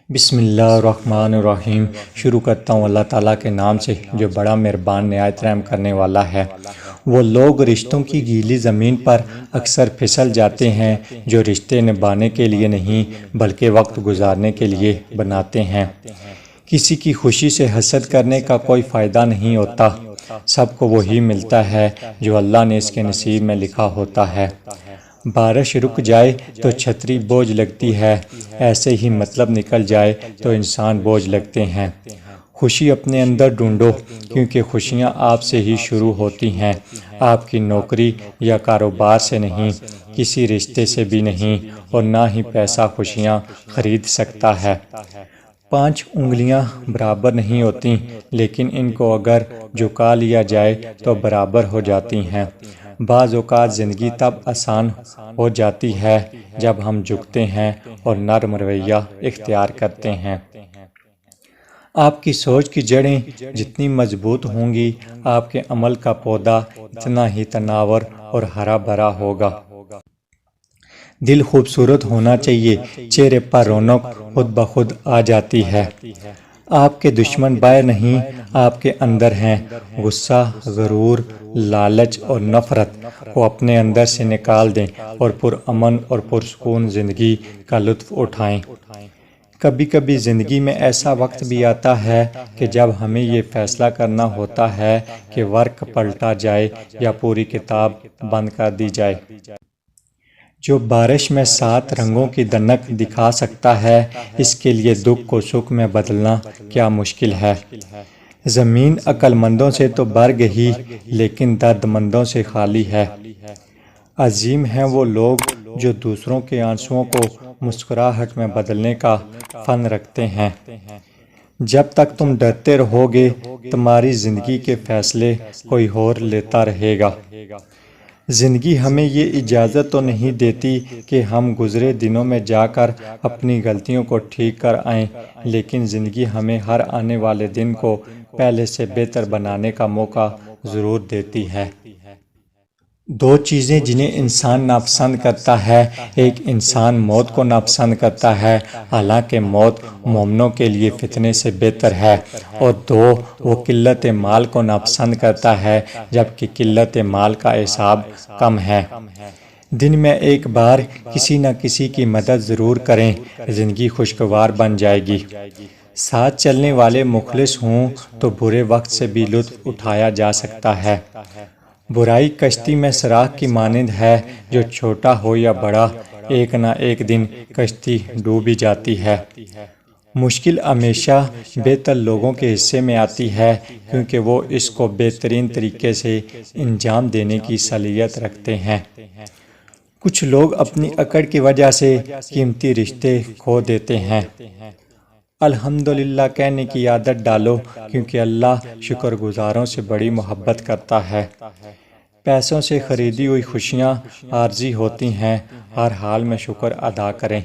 بسم اللہ الرحمن الرحیم۔ شروع کرتا ہوں اللہ تعالیٰ کے نام سے جو بڑا مہربان نہایت رحم کرنے والا ہے۔ وہ لوگ رشتوں کی گیلی زمین پر اکثر پھسل جاتے ہیں جو رشتے نبھانے کے لیے نہیں بلکہ وقت گزارنے کے لیے بناتے ہیں۔ کسی کی خوشی سے حسد کرنے کا کوئی فائدہ نہیں ہوتا، سب کو وہی ملتا ہے جو اللہ نے اس کے نصیب میں لکھا ہوتا ہے۔ بارش رک جائے تو چھتری بوجھ لگتی ہے، ایسے ہی مطلب نکل جائے تو انسان بوجھ لگتے ہیں۔ خوشی اپنے اندر ڈھونڈو کیونکہ خوشیاں آپ سے ہی شروع ہوتی ہیں، آپ کی نوکری یا کاروبار سے نہیں، کسی رشتے سے بھی نہیں، اور نہ ہی پیسہ خوشیاں خرید سکتا ہے۔ 5 انگلیاں برابر نہیں ہوتیں لیکن ان کو اگر جھکا لیا جائے تو برابر ہو جاتی ہیں۔ بعض اوقات زندگی تب آسان ہو جاتی ہے جب ہم جھکتے ہیں اور نرم رویہ اختیار کرتے ہیں۔ آپ کی سوچ کی جڑیں جتنی مضبوط ہوں گی، آپ کے عمل کا پودا اتنا ہی تناور اور ہرا بھرا ہوگا۔ دل خوبصورت ہونا چاہیے، چہرے پر رونق خود بخود آ جاتی ہے۔ آپ کے دشمن باہر نہیں، آپ کے اندر ہیں۔ غصہ، غرور، لالچ اور نفرت کو اپنے اندر سے نکال دیں اور پرامن اور پرسکون زندگی کا لطف اٹھائیں۔ کبھی کبھی زندگی میں ایسا وقت بھی آتا ہے کہ جب ہمیں یہ فیصلہ کرنا ہوتا ہے کہ ورق پلٹا جائے یا پوری کتاب بند کر دی جائے۔ جو بارش میں 7 رنگوں کی دنک دکھا سکتا ہے، اس کے لیے دکھ کو سکھ میں بدلنا کیا مشکل ہے۔ زمین عقل مندوں سے تو بھر گئی لیکن درد مندوں سے خالی ہے۔ عظیم ہیں وہ لوگ جو دوسروں کے آنسوؤں کو مسکراہٹ میں بدلنے کا فن رکھتے ہیں۔ جب تک تم ڈرتے رہو گے، تمہاری زندگی کے فیصلے کوئی اور لیتا رہے گا۔ زندگی ہمیں یہ اجازت تو نہیں دیتی کہ ہم گزرے دنوں میں جا کر اپنی غلطیوں کو ٹھیک کر آئیں، لیکن زندگی ہمیں ہر آنے والے دن کو پہلے سے بہتر بنانے کا موقع ضرور دیتی ہے۔ 2 چیزیں جنہیں انسان ناپسند کرتا ہے، ایک انسان موت کو ناپسند کرتا ہے حالانکہ موت مومنوں کے لیے فتنے سے بہتر ہے، اور 2 وہ قلت مال کو ناپسند کرتا ہے جبکہ قلت مال کا حساب کم ہے۔ دن میں ایک بار کسی نہ کسی کی مدد ضرور کریں، زندگی خوشگوار بن جائے گی۔ ساتھ چلنے والے مخلص ہوں تو برے وقت سے بھی لطف اٹھایا جا سکتا ہے۔ برائی کشتی میں سراغ کی مانند ہے، جو چھوٹا ہو یا بڑا، ایک نہ ایک دن کشتی ڈوب ہی جاتی ہے۔ مشکل ہمیشہ بہتر لوگوں کے حصے میں آتی ہے کیونکہ وہ اس کو بہترین طریقے سے انجام دینے کی صلاحیت رکھتے ہیں۔ کچھ لوگ اپنی اکڑ کی وجہ سے قیمتی رشتے کھو دیتے ہیں۔ الحمدللہ کہنے کی عادت ڈالو کیونکہ اللہ شکر گزاروں سے بڑی محبت کرتا ہے۔ پیسوں سے خریدی ہوئی خوشیاں عارضی ہوتی ہیں، ہر حال میں شکر ادا کریں۔